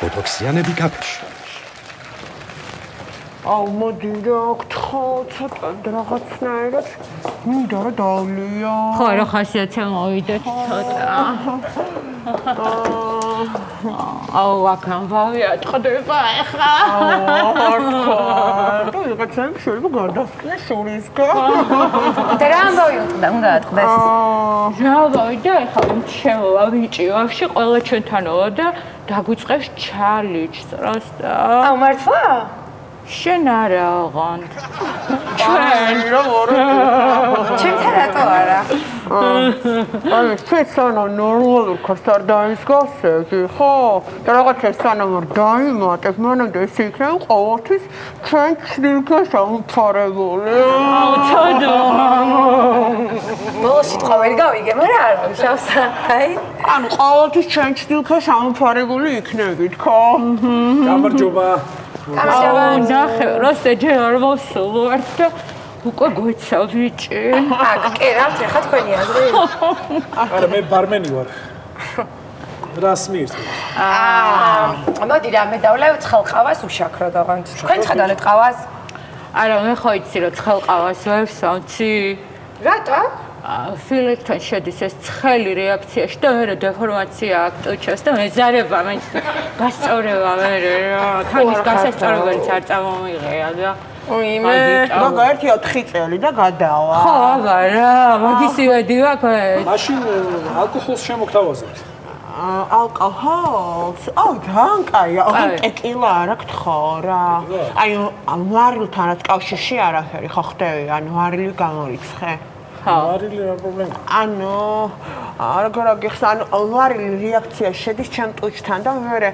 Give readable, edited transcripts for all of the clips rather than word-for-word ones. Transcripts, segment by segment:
ბოტოქსიანები კაფეში. აუ მოდი რა გთხოვ ცოტა რაღაცნაირად მინდა რა დავლია ხო რა ხასიათი მოვიდეთ ცოტა აუ აქან ვავიატყდება ახლა და რაღაცები შეიძლება გადასკნეს შურისგან და რა ამბავიუტყდა უნდა ატყდეს რა ვავიდა ახლა შემოვა ვიჭი ვაფშე ყველა ჩვენთანოა და დაგვიწყებს ჩალიჯს რასტა აუ მართლა შენ არა აღან ჩვენ რა ვარ ჩემთან რატო არა აი შეცანა ნორმალურ ქარს არ დაისგავსები ხო და რაღაცა სანამ არ დაიმატებ მანამდე ეს იქნება ყოველთვის ჩვენ ჩრდილკას ამფარებული აუ ცოდო ბოლოს სიტყვა ვერ გავიგე მაგრამ არა ვიშავსა აი ანუ ყოველთვის ჩვენ ჩრდილკას ამფარებული იქნებით ხო გამარჯობა ნახე რასტა ჯერ არ მოვსულვარ და უკვე გვეცა ვიჭი აქ კერავთ ახლა თქვენი აზრი არა მე ბარმენი ვარ რას მიირთმევ მოდი რა მე დავლევ ცხელყავას უშაქრო დავანთ თქვენ ცხადალეთ ყავას არა მე ხო იცი რომ ცხელყავას ვერ სამცი რატო ფილეთთან შედის ეს ცხელი რეაქციაში და მე დეფორმაცია აქტუჩას და მეზარება მე გასწორება მე რა თანის გასასწორებელიც არ წამომიღეა და იმე მაგ 1-4 წელი და გადავა ხო აბა რა მაგისი ვედივაკ მაშინ ალკოჰოლს შემოგთავაზებთ ალკოჰოლს აუ ძალიან კაია ტეკილა არა გთხოვ რა აი ვარილთანაც კავშირში არაფერი ხო ხდები ანუ ვარილი გამორიცხე ვარილი რა პრობლემა ანუ არა გიხსნა ანუ ვარილი რეაქცია შედის ჩემ ტუჩთან და მე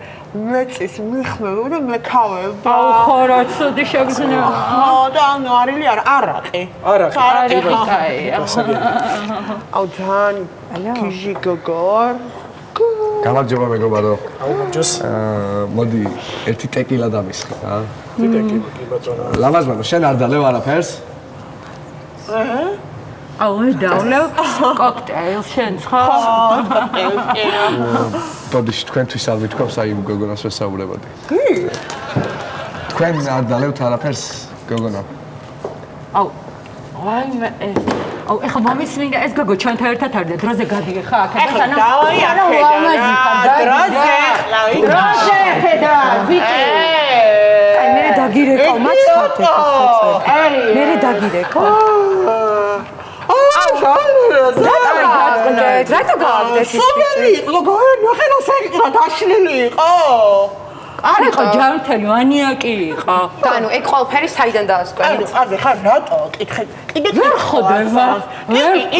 მეწის მიხმევ და მეკავებ აუ ხო რა ცუდი შეგზნევა ხო და ანუ ვარილი არაყი არაყი აუ ძალიან ქიჟი გოგორ გამარჯობა მეგობარო. აუმჯოს მოდი ერთი ტეკილა დამისხი რა. ტეკილა კი ბატონო. ლამაზმანო, შენ არ დალევ არაფერს? აუ მე დავლევ კოქტეილს შენც ხო? დოდიში თქვენთვის არ ვიტყვევს აი იმ გოგონას ვესაუბრებოდი. კი. თქვენ არ დალევთ არაფერს გოგონა? აუ აი მე აუ ეხლა მომის მინდა ეს გოგო ჩვენთან ერთად არის და დროზე გადიე ხა აქ და სანამ დავაი დროზე ხედა ვიჭი აი მე დაგირეკო მაცხოვთ მე დაგირეკო რატო გავაგდეს ის სომელი იყო ნახენა საკითხად აშლილი იყო არა ხო ჯანმრთელი მანიაკი იყო და ანუ ეგ ყველაფერი საიდან დაასკვენი ანუ ყაზე ხარ რატო კითხე კიდე ვერ ხვდება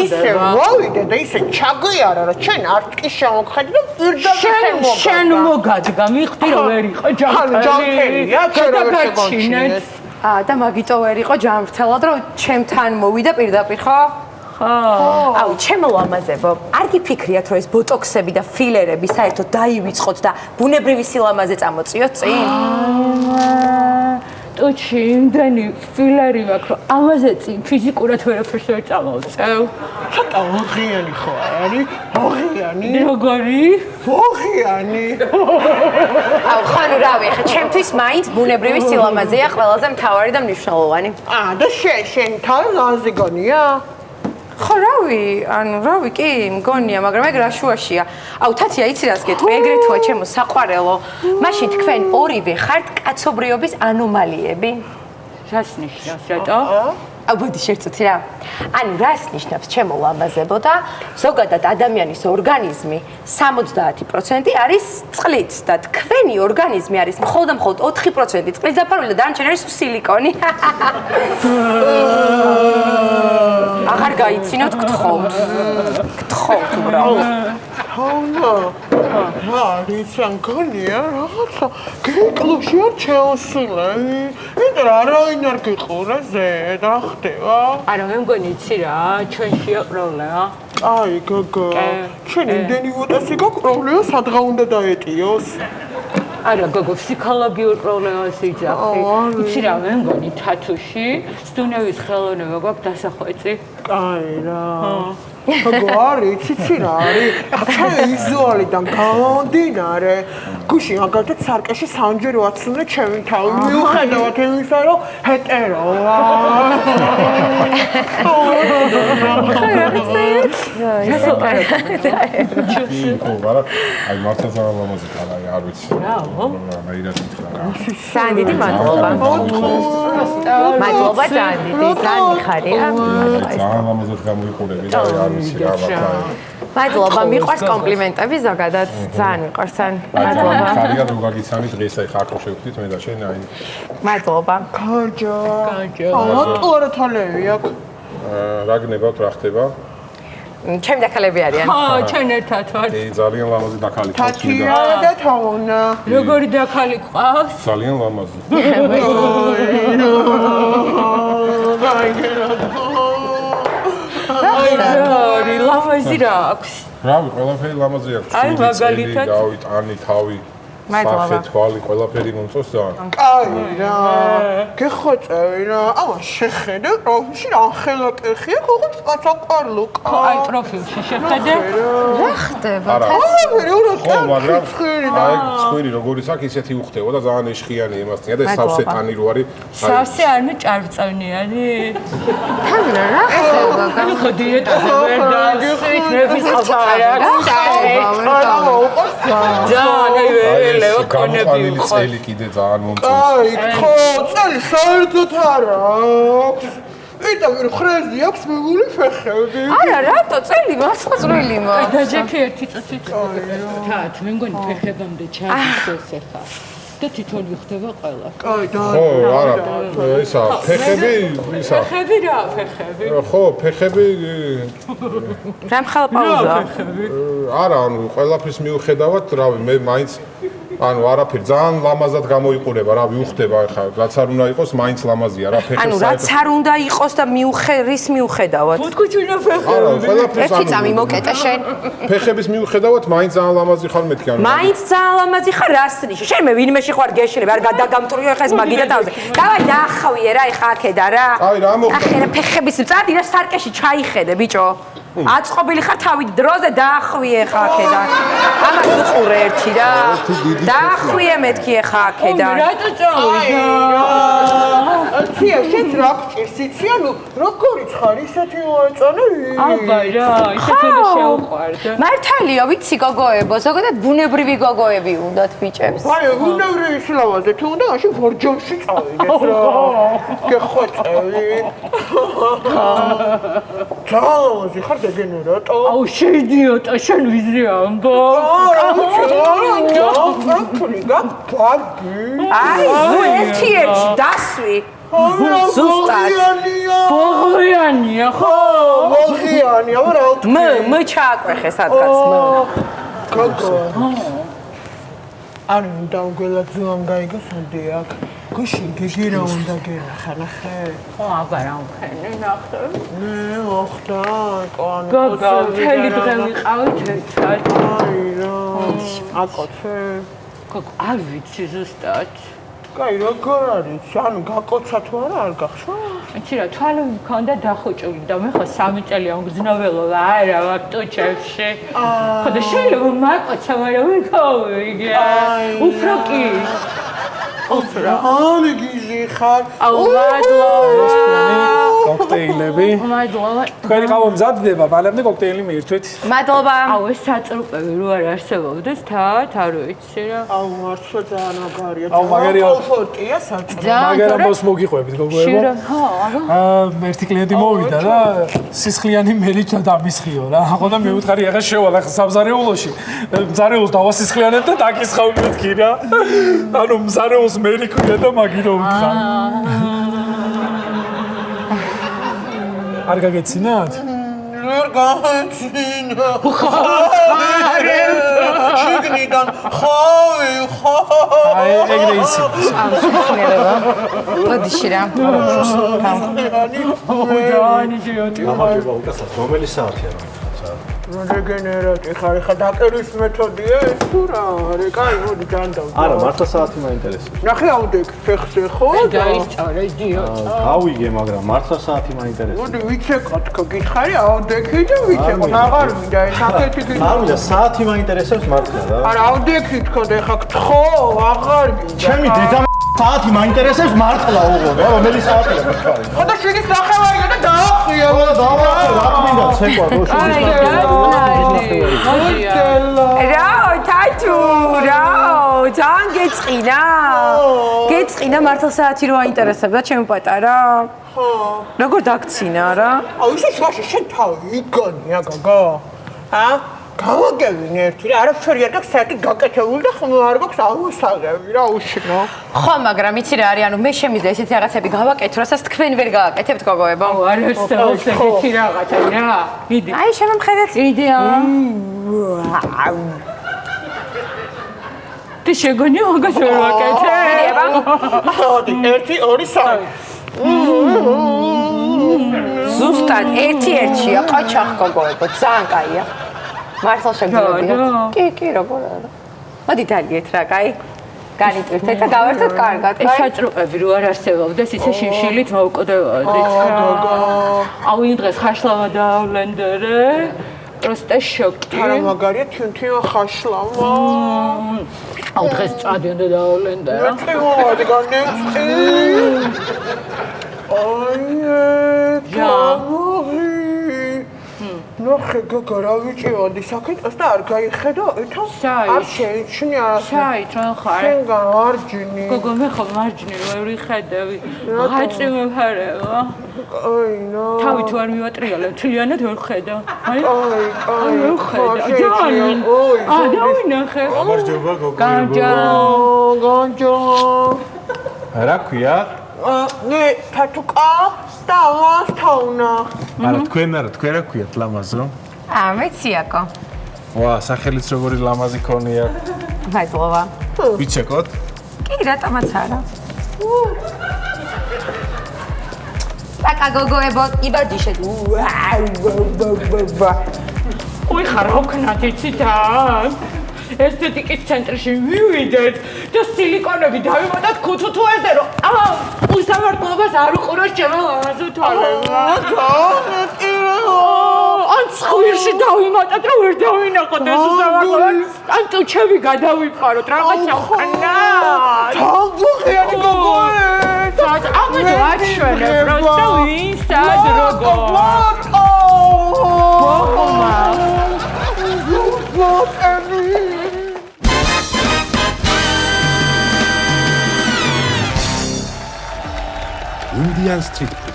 ისე ვავიდე და ისე ჩაგვიარა რომ ჩვენ არტკი შემოგხედი და პირდაპირ შენ მოგადგა მიხდი რომ ვერ იყო ჯანმრთელია ჩვენ ვერ შეგონჩინეთ და მაგიტო ვერ იყო ჯანმრთელად რომ ჩემთან მოვიდა პირდაპირ ხო აუ ჩემო ლამაზებო არ გიფიქრიათ რომ ეს ბოტოქსები და ფილერები საერთოდ დაივიწყოთ და ბუნებრივი სილამაზე წამოწიოთ წინ ტუჩი იმდენი ფილერი მაქვს რომ ამაზე წინ ფიზიკურად ვერაფერს ვერ წამოვწევ ცოტა ოღიანი ხო არის ოღიანი როგორი ოღიანი აუ ხანუ რავი ხა ჩემთვის მაინც ბუნებრივი სილამაზეა ყველაზე მთავარი და მნიშვნელოვანი და შენ თავი ლაზი გონია ხო რავი ანუ რავი კი მგონია მაგრამ ეგ რა შუაშია აუ თათია იცი რას გეტყვი ეგრე თუა ჩემო საყვარელო მაშინ თქვენ ორივე ხართ კაცობრიობის ანომალიები რას ნიშნავს რატო აუ ბოდი შევწუთი რა ანუ რას ნიშნავს ჩემო ლამაზებო და ზოგადად ადამიანის ორგანიზმი 70% არის წყლით და თქვენი ორგანიზმი არის მხოლოდ 4% წყლით დაფარული და დანარჩენი არის სილიკონი აღარ გაიცინოთ გთხოვთ უბრალოდ ჰაუნა რიცან გონია რაღაცა გეკლუში არ ჩეოსულე იმიტომ რომ არავინ არ გიყურა ზედ რა ხდება არა მე მგონი იცი რა ჩვენში პრობლემა აი გოგო ჩვენ იმდენი ვოტასი გაკროლეო სადღა უნდა დაეტიოს არა გოგო ფსიქოლოგიურ პრობლემას იძახი იცი რა მე მგონი თათუში სტუნევის ხელოვნება გვაქვს დასახვეწი კაი რა გვარი, ციცი რა არის? ჩემი ვიზუალიდან გამომდინარე, გუში მაგალითად სარკეში სამჯერ ვაცნე ჩემი თავი, მიუხედავად იმისა, რომ ჰეტეროა. ხო, მაგრამ აი მართლა ძალიან ლამაზი ხარ, არ ვიცი. აი რა თქმა უნდა. ძალიან დიდი მადლობა. მადლობა ძალიან დიდი, ძალიან მიხარია. ძალიან ლამაზად გამოიყურები და არ ვიცი რა ვაკა. მადლობა, მიყვარს კომპლიმენტები ზოგადად, ძალიან მიყვარს, მადლობა. ხარია რო გაგიცანი დღეს აი ხარ ხო შევხვდით მე და შენ აი მადლობა. გაჯა. ატყორა თალები აქ. რა გნებავთ, რა ხდება? ჩემი დაქალები არიან. ხო, ჩვენ ერთად ვართ. ძალიან ლამაზი დაქალი ხარ და თათია და თაუნა. როგორი დაქალი ყავს? ძალიან ლამაზი. აი, ლამაზი რა აქვს? რავი, ყველაფერი ლამაზი აქვს. აი, მაგალითად. რავი, ტანი, თავი. მადლობა. სახე, თვალი, ყველაფერი მომწონს ძალიან. აი რა, გეხოწევი რა. ამა შეხედე, პროფილში რა ხელაკეხია, ხოხოთ კაცაყარლო. ხო, აი პროფილში შეხედე. რა ხდება? არა. ხო, მაგრამ აი ცხვირი როგორიც აქვს ისეთი უხდება და ძალიან ეშხიანი იმასწია და სავსე ტანი რო არის. სავსე არნი ჭარბწონიანი. თავი რა ხდება? ხო, დიეტაზე ვერ დავსვით, მე ვისწავლა. ძალიან გამოყანილი წელი კიდე ძალიან მომწონს. აი, ხო, წელი საერთოდ არა აქვს. იტყვი ხრეზი აქვს მიგული ფეხები. არა, რატო წელი მასწრილი მა. დაჯექი ერთი წუთით. თათ, მე მგონი ფეხებამდე ჩადის ეს ახლა. და თვითონ ვიხდება ყველა. აი, და ხო, არა, ისა ფეხები, ისა. ფეხები რა, ფეხები. ხო, ფეხები რა მხალ პაუზა? არა, ანუ ყველაფრის მიუხედავად, რავი, მე მაინც ანუ არაფერი ძალიან ლამაზად გამოიყურება, რავი, უხდება ახლა, რაც არ უნდა იყოს, მაინც ლამაზია რა, ფეხები ანუ რაც არ უნდა იყოს და რის მიუხედავად. მოდგვიჩვენა ფეხები. არა, ყველაფრის ერთი წამი მოკეტა შენ. ფეხების მიუხედავად, მაინც ძალიან ლამაზი ხარ მეთქი, ანუ მაინც ძალიან ლამაზი ხარ, რას ნიშნავს? შენ მე ვინმეში ხარ გეშლები, არ გადაგამტვრიო ხა ეს მაგიდა თავზე. დავაი დაახავიე რა, ეხა აქედა რა. აი, რა მოხდა? ახლა ფეხების წადი რა სარკეში ჩაიხედე, ბიჭო. აწყობილი ხარ თავით დროზე დაახვიე ხა აქედან. ამას უყურე ერთი რა. დაახვიე მეთქი ხა აქედან. რატო წავიდა? ცია, შენც რა გჭირს, იცი, ანუ როგორიც ხარ, ისეთი მოეწონე? აბა რა, ისეთი შეუყვარდა. მართალია, ვიცი გოგოებო, ზოგადად ბუნებრივი გოგოები უნდათ ბიჭებს. აი, უნდავრე შლავაზე თუ უნდა მაშინ ბორჯომში წავიდეს რა. გეხოწევი. ძალოზე ხარ დეგენერატო. აუ შეიდიოტა, შენ ვიზრე ამბობ. აი, ნუ ერთი დასვი. ზუსტად. ბოღიანია, ხო? მოხიანია, რა მ ჩააკვეხე სადღაც მ. გოგო. არ უნდა გველაძუან გაიგო სანდი აქ. გუში გიგი რა უნდა გერახა ნახე. ხო, აბა რა მქენი ნახე. მე მოხდა, კოანო. გოგო, მთელი დღე ვიყავით ერთად. აი რა. აკოცე. გოგო, არ ვიცი ზუსტად. კაი, როგორ არის? ანუ გაკოცა თუ არა, არ გახშვა? იცი რა, თვალი მქონდა დახუჭული და მე ხო 3 წელი ამგზნობელობა არა ვარ ტუჩებში. ხო და შეიძლება მაკოცა, მაგრამ ვიქოვიგე. უფრო კი. უფრო. ანი გიჟი ხარ. აუ მადლობა. კოქტეილები. მადლობა. თქვენი ყავა მზადდება, ბალემდე კოქტეილი მიირთვით. მადლობა. აუ ეს საწრუპები რო არ არსებობდეს, თან არ ვიცი რა. აუ მართლა ძალიან მაგარია. აუ, მაგარია. კომფორტია საჭირო. მაგრამ მას მოგიყვებით გოგოებო. ხო, აბა. ერთი კლიენტი მოვიდა და სისხლიანი მერით დამისხიო რა. ხო და მე ვუთხარი ახლა შევალ ახლა სამზარეულოში. მზარეულს დავასისხლიანებ და დაკისხავ მეთქი რა. ანუ მზარეულს მერი ქვია და მაგირო ვუთხარ. არ გაგეცინათ? ვერ გაეცინა. შიგნიდან ხავი, ხავი. აი ეგრე იცინოს. სულიერება. მოდიში რა. ძალიან იძიოტი. გამარჯობა უკაცრავ რომელი საათია რა რეგენერატი ხარ, ხა დაკერის მეთოდია ეს თუ რა არის? კაი, მოდი ჯანდავ. არა, მართლა საათი მაინტერესებს. ნახე აუდექ ფეხზე ხო? დაისწორე იდიოტო. გავიგე, მაგრამ მართლა საათი მაინტერესებს. მოდი ვიცეკოთ, ხო გითხარი აუდექი და ვიცეკოთ. აღარ მინდა ეს აქეთი გიქ. არ მინდა, საათი მაინტერესებს მართლა რა. არა, აუდექი თქო და ეხა გთხო, აღარ მინდა. ჩემი დედა საათი მაინტერესებს მართლა უღო, რა რომელი საათია გქარი? ხო და შეგის ნახევარია და დააყრია. ხო და დავაყრე, რა მინდა ცეკვა, რო შეგის რაო, თაჩუ, რაო, ძალიან გეწყინა. გეწყინა მართლა საათი რო აინტერესებდა ჩემი პატარა. ხო. როგორ დაგცინა რა? აუ ისე შუაში შენ თავი იგონია გოგო. გავაგებინ ერთი რა, არაფერი არ გაქვს საერთოდ გაკეთებული და ხომ არ გაქვს აუსაღები რა უშნო. ხო, მაგრამ იცი რა არის, ანუ მე შემიძლია ესეთი რაღაცები გავაკეთო, რასაც თქვენ ვერ გააკეთებთ გოგოებო. არ არსებობს ეგეთი რაღაცა რა. მიდი. აი, შემომხედეთ. იდი და შეგონი მაგას ვერ ვაკეთე. მოდი, 1 2 3. ზუსტად ერთი-ერთია, ყაჩახ გოგოებო, ძალიან კაია. მართლა შეგძლებიათ. კი, როგორ არა. მოდი დალიეთ რა, კაი. განიწვირთეთ და გავერთოთ კარგად, ეს საწრუყები რო არ არსებობდეს, ისე შიმშილით მოვკვდევოდით რა. აუ იმ დღეს ხაშლავა დაავლენდერე. პროსტა შოკი. არა მაგარია თუნთიო ხაშლავა. აუ დღეს წადი უნდა დაავლენდერე. მოდი განეცი. ნახე გოგო რა ვიჭიროდი საკეთოს და არ გაიხედო ეთო არ შეიჩნია საით რა ხარ შენგან მარჯნი გოგო მე ხო მარჯნი ვერ ვიხედავი ღაწი მეფარევა აინო თავი თუ არ მივატრიალებ თლიანად ვერ ხედავ აი აი ვერ ხედავ ძალიან დავინახე გამარჯობა გოგო განჯო რა ქვია? ნე თათუკა და ასთაუნა არა თქვენ რა ქვიათ ლამაზო? მეციაკო. ვა, სახელიც როგორი ლამაზი ქონია. მადლობა. ვიცეკოთ? კი, რატომაც არა. აკა გოგოებო, იბადიშეთ. უი ხარ ოქნათ იცით აქ ესთეტიკის ცენტრში მივიდეთ და სილიკონები დავიმატოთ ქუთუთუეზე რომ უსამართლობას არ უყუროს ჩემო ლამაზო თვალებმა ან ცხვირში დავიმატოთ რომ ვერ დავინახოთ ეს უსამართლობას ან ტუჩები გადავიფაროთ რაღაცა უკანა თავგუხიანი გოგოე ამაზე აჩვენე პროსტა ვინსად როგორ Indian street food.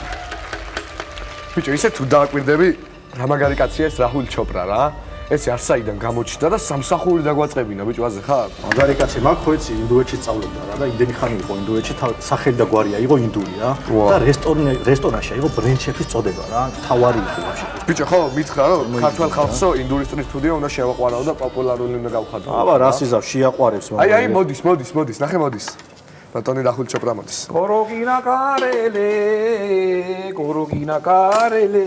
ბიჭო, ისე თუ დააკვირდები, რა მაგარი კაცია ეს რაჰულ ჩოპრა რა. ეს არ საიდან გამოჩნდა და სამსახური დაგვაწყებინა, ბიჭო, აზე ხარ? მაგარი კაცი მაგ ხო იცი ინდოეთში სწავლობდა რა და იმდენი ხანი იყო ინდოეთში სახელი და გვარია იყო ინდური რა და რესტორანში იყო ბრენდ შეფის წოდება რა თავარი იყო ვაფშე ბიჭო, ხო, მითხრა რომ ქართულ ხალხსო ინდური street food-ია უნდა შევაყვანაო და პოპულარული უნდა გავხადო. აბა რა სიზავ შეაყვარებს მაგრამ აი, მოდის, ნახე მოდის. ბატონი რაჰულ ჩოპრა მოდის. გოროგინა კარელე.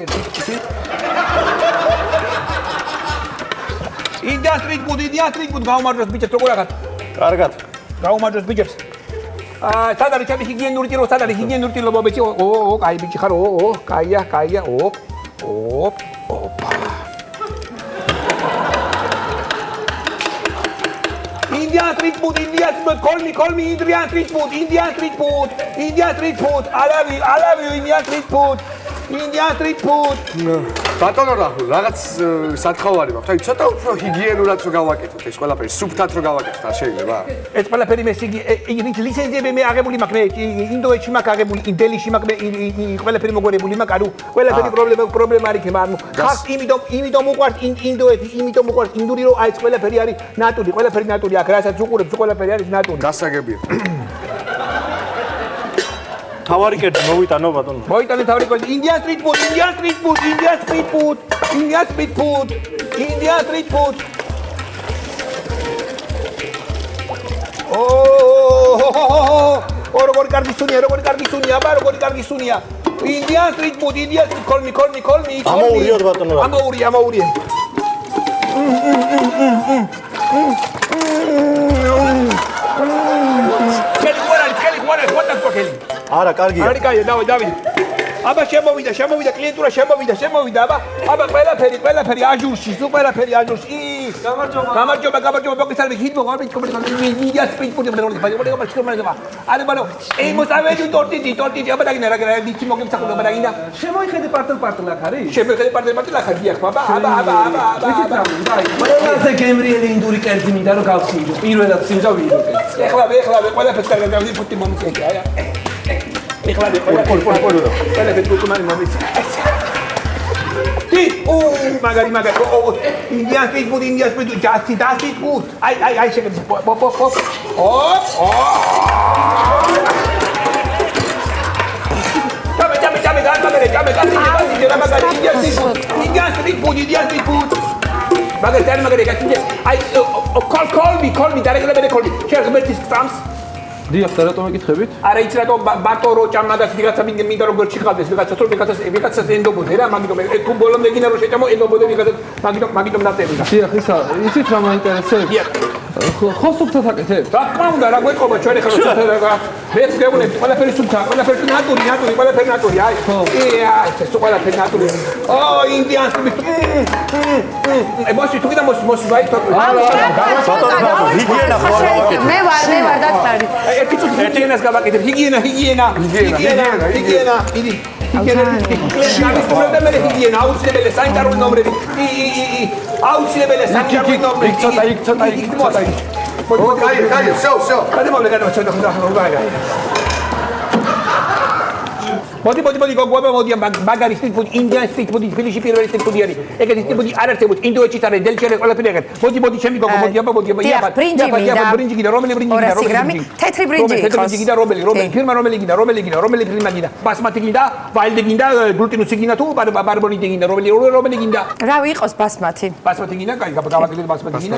Indian street food, გაუმარჯოს ბიჭებს, როგორ აღარ? კარგად. გაუმარჯოს ბიჭებს. სად არის ჩემი ჰიგიენური ტილო, სად არის ჰიგიენური ტილო ბიჭი? კაი ბიჭი ხარ, კაია, ოპა. Indian street food, call me Indian street food. I love you, Indian street food. ბატონო რაჰულ, რაღაც სათხოვარი მაქვს. აი, ცოტა უფრო ჰიგიენურად რო გავაკეთოთ ეს ყველაფერი, სუფთად რო გავაკეთოთ, არ შეიძლება? ეს ყველაფერი მე ლიცენზიები მე აღებული მაქვს, მე ინდოეთში მაქვს აღებული, ინდელში მაქვს, მე ყველაფერი მოგორებული მაქვს, ანუ ყველაფერი პრობლემა არ იქნება, ანუ ხალხს იმიტომ უყვარს ინდოეთი, იმიტომ უყვარს ინდური, რომ აი ეს ყველაფერი არის ნატური, ყველაფერი ნატური აქ, რასაც უყურებს, ყველაფერი არის ნატური. გასაგებია. თავარი კერძი მოვიტანო ბატონო. მოიტანე თავარი კერძი. Indian street food. როგორი კარგი სუნია, აბა როგორი კარგი სუნია. Indian street food, call me. ამოურიოთ ბატონო. ამოურია. არა, კარგია. არის კაი, დავი. აბა შემოვიდა კლიენტურა შემოვიდა, აბა ყველაფერი აჟურში, სულ ყველაფერი აჟურში. გამარჯობა, მოგესალმებით, ჰიდ მოგვარებით კომპლიმენტი. ნიგია სპეციფიკური პრობლემა. არა, ბანო, ey მოსავედი ტორტიტი, აბა დაგინა რა ვიცი მოგემსახურება, აბა დაგინა. შემოიხედე პარტელ აქ არის? შემოიხედე პარტელ აქ დიახ, აბა. ყველაზე გემრიელი ინდური კერძი მინდა რომ გავსინჯო. პირველად სინჯა ვიდეო კერძი. ეხლა ყველაფერს კარგად გავდი ფუტი მომიწევი, აი. ეხლა ყველაფერს გუკუმარი მომიწევი. მაგარი ინდიას პიტ ჯასტი დასი გუდ აი შეგეძ პოპ დიახ, და რატომ ეკითხებით? არა, იცი რატომ ბარტო როჭამ მაგას ვიღაცა მინდა როგორ ჩიყავდეს, ვიღაცას ენდობოდე რა, მაგიტომ თუ ბოლომდე გინდა რომ შეჭამო ენდობოდე ვიღაცას, მაგიტომ დაწევიდა. დიახ, ისიც რა მაინტერესებს? დიახ. ხოსუფთად აკეთებ? რა თქმა უნდა, რა გვეყობა ჩვენ ახლა მეც გეუბნები, ყველაფერი სუფთა, ყველაფერი ნატური, ყველაფერი ნატური, აი. აი, ეს ყველაფერი ნატური. ინდიანს მოსი თუ კიდე მოსი ვაი თორე. ჰიგიენა ხო? მე ვარ დაწარი. ერთი ჰიგიენას გავაკეთებ, ჰიგიენა. იდი. გამისწორდა მე ჰიგიენა, აუცილებელი სანიტარული ნომრები. აუცილებელი სანიტარული ნომრები. იქ ცოტა. კაი, всё. გადმოვლე მოდი გოგოება მოდია მაგარი სტრიტ ფუდი ინდიან სტრიტ ფუდი თბილისში პირველი სტრიტ ფუდი არის ეგეთი სტრიტ ფუდი არ არსებობს ინდოეთშიც არის დელჩერე ყველაფერი ეგეთ მოდი ჩემი გოგო მოდი ბრინჯი გიდა რომელი თეთრი ბრინჯი გიდა რომელი ფირმა რომელი ფირმა გიდა ბასმატი გიდა ვაილდი გიდა გლუტინუსი გიდა თუ ბარბონი გიდა რომელი გიდა რა ვიყოს ბასმათი გიდა კაი გავაკეთეთ ბასმატი გიდა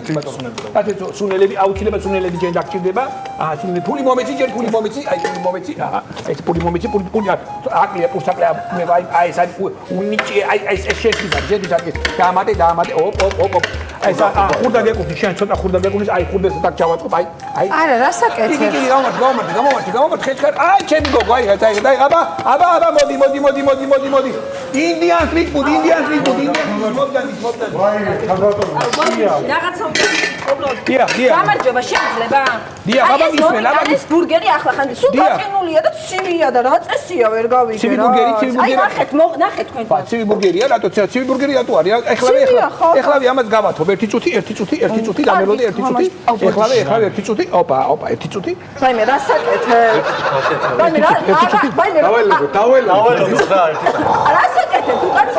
ათე სუნელები აუცილებლად სუნელები ჯერ დაგჭირდება სუნელი ფული მომეცი აი ფული მომეცი აკლია პუსაკლია მე აი ეს უნიჭი აი ეს შეჭიდა ჯედი დამატე ოპ ეს ხურდა გეკუთი შენ ცოტა ხურდა გეკუთის აი ხურდეს და ჩავაწყობ აი არა რასაკეთებ იგი გამომართი ხეჭქარ აი ჩემი გოგო აი აბა მოდი ინდიან სტრიტ ფუდი მოდანი რაღაცა დიახ გამარჯობა შეიძლება დიახ აბა ისმენ ეს ბურგერი ახლა ხან სულ გაყინულია და ცივია და რა წესია ვერ გავიგე ცივი ბურგერი აი ნახეთ თქვენ ცივი ბურგერია რატო ცივი ბურგერი რატო არის ეხლავე ამას გავათობ ერთი წუთი დამელოდი ერთი წუთი ეხლავე ერთი წუთი ოპა ერთი წუთი ვაიმე რასაკეთებ ვაიმე დაველოდო რასაკეთებ თუ კაცო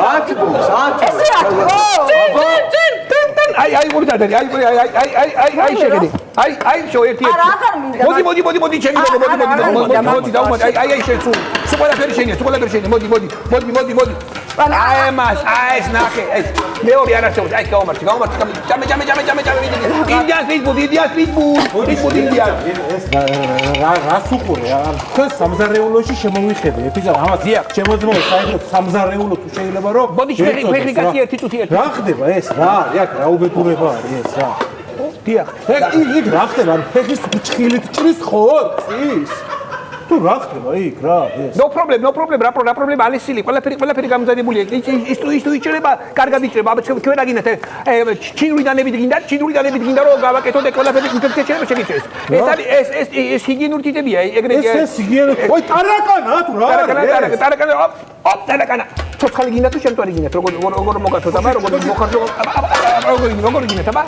აი მურდადარი აი შეგედი აი შო ერთი მოდი ჩემი მოდი დაუმატე აი შენ სულ ყველაფერი შენია მოდი აი მას აი ეს ნახე ეს მეორე არ არსებობს აი გამომართი ჯამე ინდიან ეს რას უყურე თქვენ სამზარეულოში შემოვიხედე ეპიზოდი ამას დიახ შემოძმოე საერთოდ სამზარეულო თუ შეიძლება რომ მოდი ფეხი კაცი ერთი წუთი რა ხდება ეს რა აქ რა უბედურება არის ეს რა დიახ იქ რა ხდება ფეხის ჭხილით ჭრის ხო წის თუ რა ხდება იქ რა ეს no problem რა პრობლემა არის სილი ყველაფერი გამზადებულია ის თუ იჭრება კარგად იჭრება აბა თქვენ რა გინდათ ჩინურიდანებით გინდა რომ გავაკეთოთ ყველაფერი ინფექცია შეიძლება შეგიჭრეს ეს არის ეს ჰიგიენური ტიპებია ეგრეთი ეს ჰიგიენური ой ტარაკანა თუ რა ტარაკანა ცოცხალი გინდა თუ შემტვარი გინდა როგორ მოგაცოთ აბა როგორ მოხარჯო როგორ გინდა აბა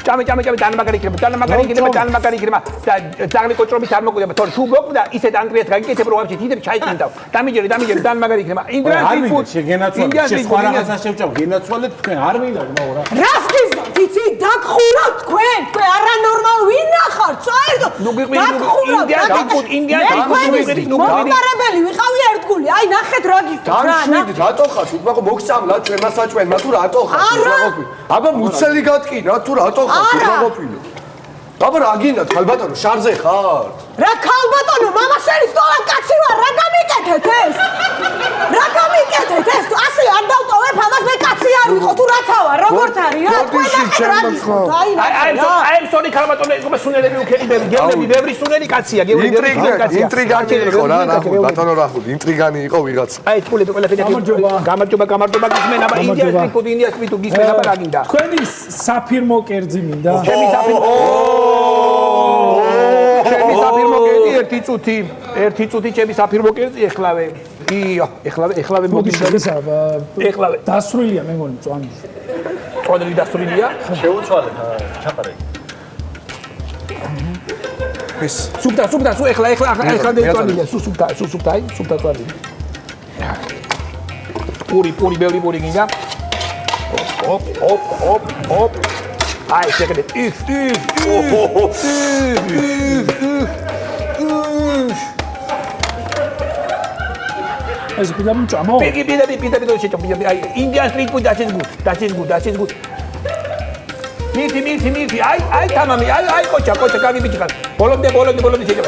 ჭამე დანმაგარი იქნება და ძაღლი კოჭრობით არ მოკვდება თორე თუ მოკვდა ისე ანგრიას გაგიკეთებ რომ ვაფშე თითები ჩაიკინდა დამიჯერე დანმაგარი იქნება ინდრასი ფუთ შეგენაცვალე შეხვარაღაცა შევჭამ გენაცვალეთ თქვენ არ მინდა მოურა რას გიზდათ იცი დაგხურათ თქვენ არანორმალ ვინახარ საერთო მომარებელი ვიყავი ერთგული აი ნახეთ რა გიქვთ დამშვიდით რატო ხარ უბრალოდ მოგწამლა ჩვენმა საჭმელმა თუ რატო ხარ უბრალოდ აბა მუცელი გატკინა თუ რატო ხარ უბრალოდ აბა რა გინდათ ხალბატონო შარზე ხარ? რა ქალბატონო, მამაშენის სტოლად კაცი ვარ, რა გამიკეთეთ ეს? რა გამიკეთეთ ეს? ასე არ დავტოვებ ამას, მე კაცი არ ვიყო, თუ რაცა ვარ, როგორც არის რა? აი სონი ქალბატონო, ეს სუნელები უქებები, გევლები, ბევრი სუნელი კაცია, გევლები, ბევრი სუნელი კაცია. ინტრიგანი იყო რა, ბატონო რახული, ინტრიგანი იყო ვიღაც. აი წყულები ყველაფერი გამარჯობა გისმენ, აბა ინდიას ტრიპოდ ინდიას ტრიპოდ გისმენ, აბა რა გინდა? თქვენი საფირმო კერძი მინდა. ჩემი საფირმო ერთი წუთი ჩემი საფირმო კერძი ეხლავე. ია, ეხლავე მოდი შეგესაბა. ეხლავე. დასრულია მე მგონი წვანი. წვანი დასრულია? შეუცვალეთ ჩაყარე. ეს სუფთა, სუ ეხლა წვანილია, სუფთა წვანილია. პური ბევრი გინდა. ოპ. აი შეგდე. ეს პიდა მჭამო. პიდა შეჭო. აი ინდიან სტრიტ ფუდი დაჩეს გუდ. მირთი. აი თამამი, აი კოჩა კაგი ბიჭი ხარ. ბოლომდე შეჭო.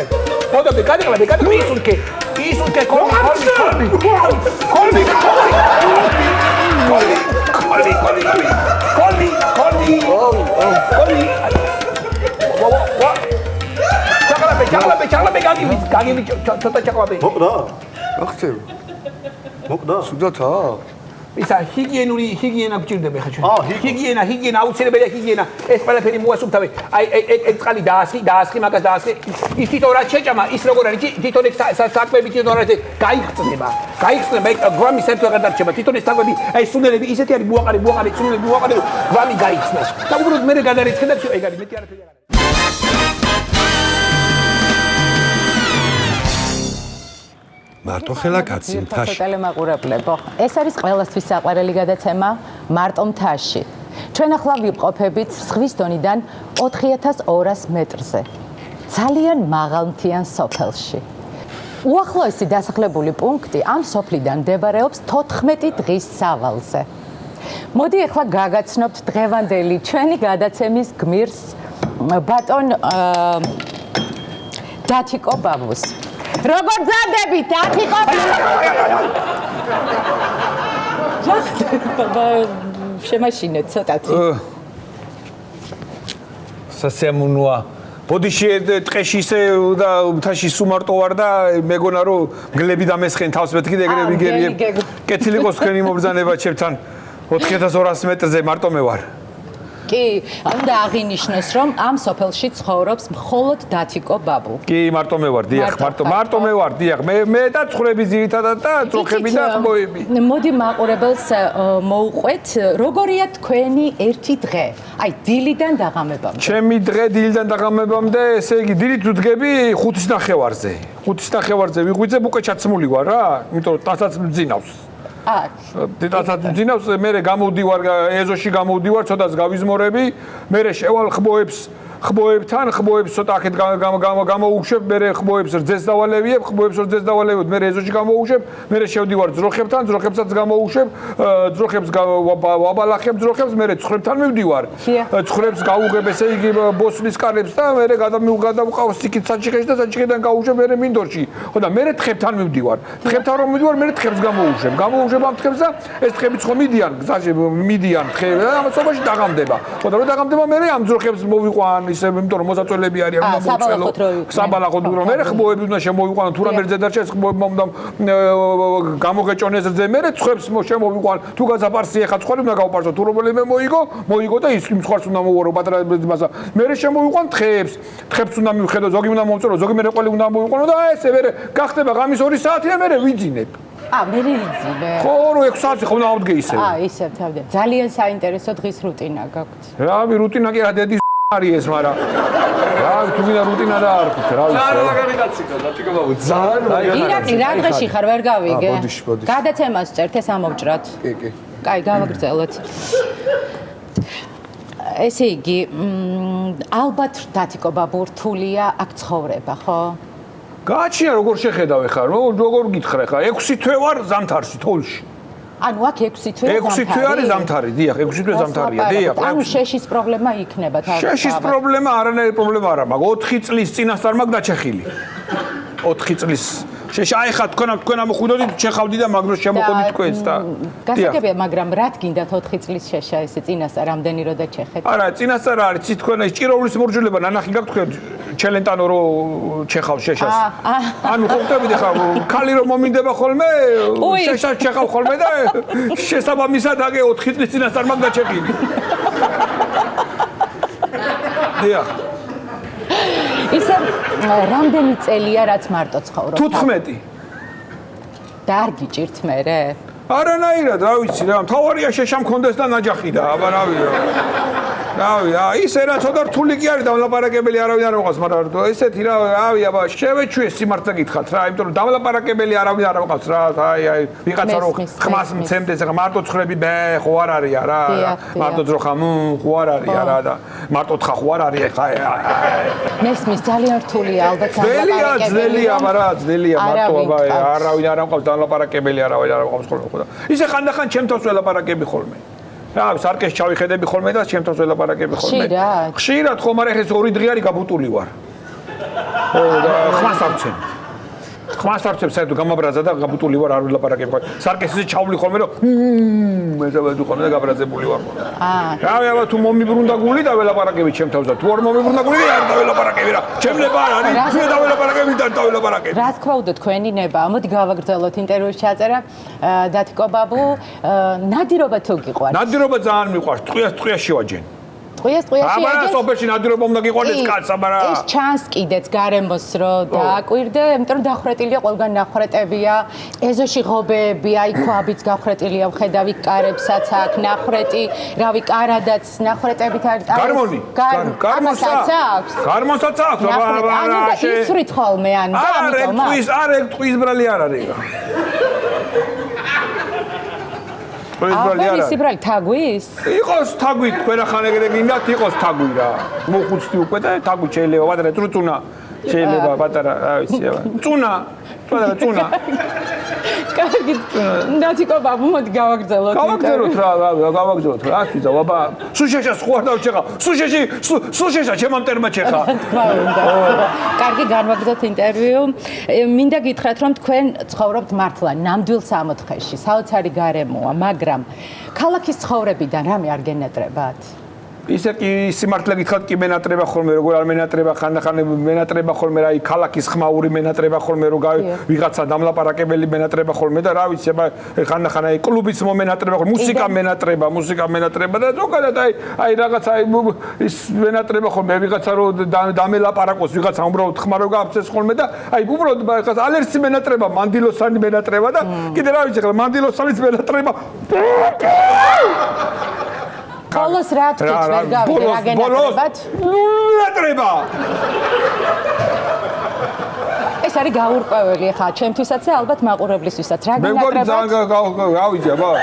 ბოლომდე გადაყლები ისუნკე. კოლი. ჩაკლაპე გაგი ცოტა ჩაკლაპე. მოკდა? რა ხდება? მოკდა? სუდათა? ისა ჰიგიენა გჭირდება ხა ჩვენ. ჰიგიენა აუცილებელია ჰიგიენა. ეს ყველაფერი მოასუფთავე. აი ეგ წყალი დაასხი მაგას დაასხი. ის თვითონ რა შეჭამა, ის როგორ არის თვითონ ეგ საკვები თვითონ რა გაიხსნება. ეგ გრამი სერტო გადარჩება. თვითონ ეს საკვები, აი სუნელები ისეთი არის მოაყარე, სუნელები მოაყარე, გრამი გაიხსნას. და უბრალოდ მე გადარიცხე და ეგ არის მეტი არაფერი არ არის. მარტო ხელა კაცი მთაში. ტელემაყურებლებო, ეს არის ყველასთვის საყვარელი გადაცემა მარტო მთაში. ჩვენ ახლა ვიმყოფებით ზღვის დონიდან 4200 მეტრზე. ძალიან მაღალმთიან სოფელში. უახლოესი დასახლებული პუნქტი ამ სოფლიდან მდებარეობს 14 დღის სავალზე. მოდი ახლა გაგაცნობთ დღევანდელი ჩვენი გადაცემის გმირს ბატონ დათიკო ბაბუს. როგორ ძადებით, დათიკო? შემაშინეთ ცოტათი. სასიამოვნოა. ბოდიში ტყეში ისე და მთაში სუმარტო ვარ და მეგონა რომ მგლები დამესხენ თავს მეთქი და ეგრე ვიგერიებ. კეთილი იყოს თქვენი მობრძანება ჩემთან 4200 მეტრზე მარტო მე ვარ. კი, უნდა აღინიშნოს, რომ ამ სოფელში ცხოვრობს მხოლოდ დათიკო ბაბუ. კი, მარტო მე ვარ, დიახ, მარტო მე ვარ, დიახ. მე და ცხრები ძირითადად და ძროხები და ხმოები. მოდი მაყურებელს მოუყვეთ, როგორია თქვენი ერთი დღე? აი, დილიდან დაღამებამდე. ჩემი დღე დილიდან დაღამებამდე, ესე იგი, დილით ვდგები 5:30-ზე. 5:30-ზე ვიღვიძებ, უკვე ჩაცმული ვარ რა, იმიტომ რომ ტაცაც მძინავს. დედასაც ძინავს, მე გამოვდივარ ეზოში გამოვდივარ, ცოტას გავიზმორები, მე შევალ ხბოებთან, ხბოებს ცოტა აქეთ გამოუშვებ, მე ხბოებს რძეს დავალევიებ, მე ეზოში გამოუშვებ, მე შევდივარ ძროხებთან, ძროხებსაც გამოუშვებ, ძროხებს ვაბალახებ ძროხებს, მე ცხრებთან მივდივარ. ცხრებს გავუღებ, ესე იგი ბოსლის კარებს და მე გადავყავ სიკით საჭიხეში და საჭიხედან გავუშვებ მე მინდორში. ხო და მე თხებთან მივდივარ. თხებთან რომ მივდივარ, მე თხებს გამოუშვებ. გამოუშვებ ამ თხებს და ეს თხებიც ხო მიდიან, გზაში მიდიან თხები და ამასობაში დაღამდება. ხო და რომ დაღამდება მე ამ ძროხებს მოვიყვან ისე იმიტომ რომ მოწაწოლები არიან უნდა მოწელო საბალახოდ რომ მე ხბოები უნდა შემოვიყვანო თუ რამე რძე დარჩა ეს ხბოებმა უნდა გამოგეჭონეს რძე მე ცხებს შემოვიყვან თუ გაზაპარსი ეხა ცხარი უნდა გავპარსო თუ რომელიმე მოიგო და ის იმ ცხარს უნდა მოვარო პატრა მასა მე შემოვიყვან თხებს უნდა მივხედო ზოგი უნდა მომწერო ზოგი მე ყოლი უნდა მოვიყვანო და ესე მე გახდება ღამის 2 საათია მე ვიძინებ მე ვიძინე ხო 6 საათი ხო უნდა ავდგე ისე ისე თავდა ძალიან საინტერესო დღის რუტინა გაქვთ რავი რუტინა კი რა დედის არის ეს მაგრამ რა თუ გინდა რუტინა და არ გქ რა ვიცი რა მაგარი კაცია დათიკო ბაბუ ძალიან ირაკლი რა დღეში ხარ ვერ გავიგე გადაცემას წერთ ეს ამოვჭრათ კი კაი გავაგრძელოთ ესე იგი ალბათ დათიკო ბაბუ რთულია აქ ცხოვრება ხო გააჩია როგორ შეხედავ ეხლა როგორ გითხრა ეხლა 6 თვე ვარ ზამთარში თოვლში ანუ აქ 6 თვე 6 თვე არის ზამთარი, დიახ, 6 თვე ზამთარია, დიახ. ანუ შეშის პრობლემა იქნება თავის. შეშის პრობლემა არანაირი პრობლემა არა, მაგრამ 4 წლის წინასწარ მაგ დაჩეხილი. 4 წლის შეშა აიხა თქვენ ამოხვიდოდით ჩეხავდი და მაგროს შემოყოდით თქვენს და გასაგებია, მაგრამ რად გინდათ 4 წლის შეშა ესე წინასწარ რამდენი რო დაჩეხეთ? არა, წინასწარ არის თქვენ ეს ჭიროვლის მორჯულება ნანახი გაქვთ თქვენ ჩელენტანო რო ჩეხავ შეშას. ანუ ყოფდებით ხა ქალი რომ მომინდება ხოლმე შეშას ჩეხავ ხოლმე და შესაბამისად აგე 4 წლის წინასწარ მაგ დაჩეხილი. დიახ. ისე რამდენი წელია რაც მარტო ცხოვრობ? 15. და არ გიჭირთ მერე? არანაირად, რა ვიცი რა, მთავარია შეშა მქონდეს და ნაჯახი და აბა რა ვიცი. ისე რა ცოტა რთული კი არის დამლაპარაკებელი არავინ არ მოყავს, მაგრამ ესეთი რა, აბა შევეჩვიეს სიმართლე გითხრათ რა, იმიტომ რომ დამლაპარაკებელი არავინ არ მოყავს რა, აი ვიღაცა რო ხმას მცემდეს, ახლა მარტო ცხრები ბე ხო არ არის რა, მარტო ძროხა ხო არ არის რა და მარტო თხა ხო არ არის ხა. მესმის ძალიან რთულია ალბათ დამლაპარაკებელი. ძნელია, მაგრამ ძნელია მარტო აბა არავინ არ მოყავს დამლაპარაკებელი არავინ არ მოყავს ხოლმე. ისე ხანდახან ჩემთავს ველაპარაკები ხოლმე. რა, სარკეს ჩავიხედები ხოლმე და ჩემთავს ველაპარაკები ხოლმე. ხშირად ხო, მაგრამ ეს 2 დღე არის გაბუტული ვარ. ო, ხმას არცემ. ხმას არცემ, საერთოდ გამაბრაზა და გაბუტული ვარ, არ ველაპარაკები ხოლმე. სარკეს ისე ჩავლი ხოლმე რომ მეზავედი ხოლმე და გაბრაზებული ვარ. რავი, აბა თუ მომიბრუნდა გული და ველაპარაკები ჩემთავს და თუ არ მომიბრუნდა გული არ დაველაპარაკები რა. ჩემნება არ არის, მე დაველაპარაკები და დაველაპარაკები. რა თქვა უნდა თქვენი ნება? მოდი გავაგრძელოთ ინტერვიუს ჩაწერა. დათიკო ბაბუ, ნადირობა თუ გიყვარს? ნადირობა ძალიან მიყვარს, ტყვიას შევაჯენ. ტყვიას აბა სოფელში ნადირობა უნდა გიყვარდეს კაცს, აბა რა. ეს ჩანს კიდეც გარემოს რო დააკვირდე, იმიტომ რომ დახრეტილია ყველგან ნახრეტებია, ეზოში ღობეები, აი ქვაბიც გახრეტილია, ვხედავი კარებსაც აქ ნახრეტი, რავი კარადაც ნახრეტებით არის. გარმონი. გარმონსაც აქვს? გარმონსაც აქვს, აბა ანუ და ისვრით ხოლმე ანუ და ამიტომ არ ტყვის ბრალი არ არის რა. ისი ბრალი თაგვის? იყოს თაგვი, თქვენახან ეგრე გინდათ იყოს თაგვი რა. მოხუცდი უკვე და თაგვი შეიძლება, პატარა წუნა შეიძლება, პატარა, რა ვიცი, აბა. წუნა. კარგი. დათიკო ბაბუ, მოდი გავაგრძელოთ. გავაგრძელოთ რა, გავაგრძელოთ რა. აშიძა, აბა. სუშეშას ხო არ დავჭეხა. სუშეშა ჩემამტერმა ჩეხა. კარგი, განვაგრძელოთ ინტერვიუ. მინდა გითხრათ, რომ თქვენ ცხოვრობთ მართლა ნამდვილ 60-ში, საოცარი გარემოა, მაგრამ ქალაქის ცხოვრებიდან რამე არ გენატრებათ? ისე კი სიმართლე გითხრათ კი მენატრება ხოლმე როგორ არ მენატრება ხანდახან მენატრება ხოლმე რა ქალაქის ხმაური მენატრება ხოლმე რო ვიღაცა დამლაპარაკებელი მენატრება ხოლმე და რა ვიცი აბა ხანდახან აი კლუბის მომენატრება ხოლმე მუსიკა მენატრება და ზოგადად აი რაღაცა ის მენატრება ხოლმე ვიღაცა რო დამელაპარაკოს ვიღაცა უბრალოდ ხმა რო გააფცეს ხოლმე და აი უბრალოდ ხა ალერსი მენატრება მანდილოსანი მენატრება და კიდე რა ვიცი ხა მანდილოსანის მენატრება ბოლოს რა თქვით ვერ გავიგე რა გენატრებათ? ნატრება. ეს არის გაურკვეველი ხა ჩემთვისაც და ალბათ მაყურებლისთვისაც რა გენატრებათ? მე მგონი რა ვიცი აბა.